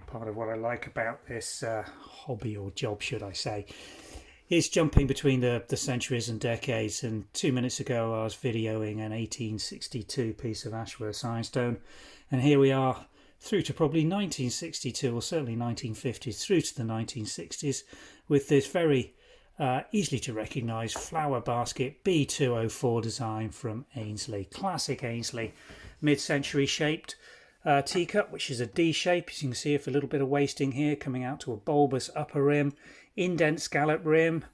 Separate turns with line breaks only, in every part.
part of what I like about this hobby, or job should I say, is jumping between the centuries and decades. And 2 minutes ago I was videoing an 1862 piece of Ashworth sandstone, and here we are through to probably 1962, or certainly 1950s, through to the 1960s, with this very easily to recognise flower basket B204 design from Aynsley. Classic Aynsley mid-century shaped teacup, which is a D shape, as you can see, with a little bit of wasting here coming out to a bulbous upper rim, indent scallop rim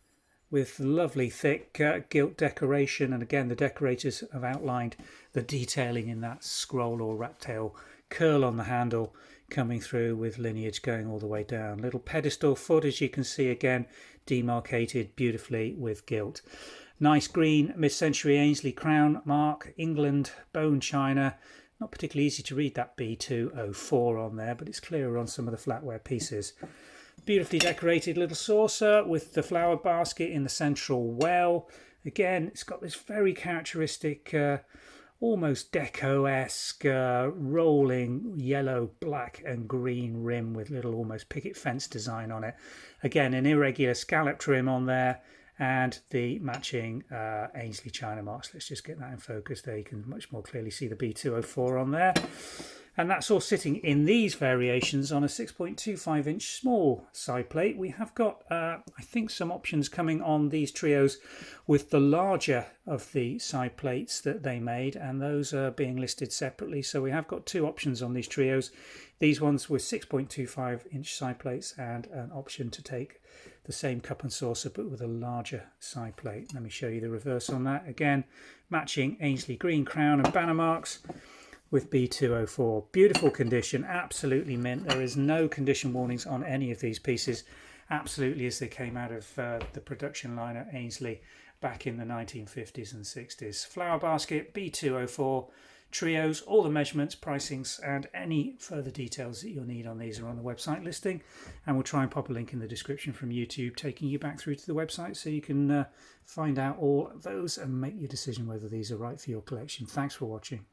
with lovely thick gilt decoration. And again, the decorators have outlined the detailing in that scroll or rat tail curl on the handle, coming through with lineage going all the way down. Little pedestal foot, as you can see, again demarcated beautifully with gilt. Nice green mid-century Aynsley crown mark, England bone china. Not particularly easy to read that B204 on there, but it's clearer on some of the flatware pieces. Beautifully decorated little saucer with the flower basket in the central well. Again, it's got this very characteristic almost deco-esque rolling yellow, black and green rim with little almost picket fence design on it. Again, an irregular scallop trim on there, and the matching Aynsley China marks. Let's just get that in focus there. You can much more clearly see the B204 on there. And that's all sitting in these variations on a 6.25 inch small side plate. We have got, I think, some options coming on these trios with the larger of the side plates that they made, and those are being listed separately. So we have got two options on these trios. These ones with 6.25 inch side plates, and an option to take the same cup and saucer but with a larger side plate. Let me show you the reverse on that. Again, matching Aynsley green crown and banner marks with B204. Beautiful condition, absolutely mint. There is no condition warnings on any of these pieces, absolutely as they came out of the production line at Aynsley back in the 1950s and 60s. Flower basket, B204 trios. All the measurements, pricings and any further details that you'll need on these are on the website listing, and we'll try and pop a link in the description from YouTube taking you back through to the website so you can find out all of those and make your decision whether these are right for your collection. Thanks for watching.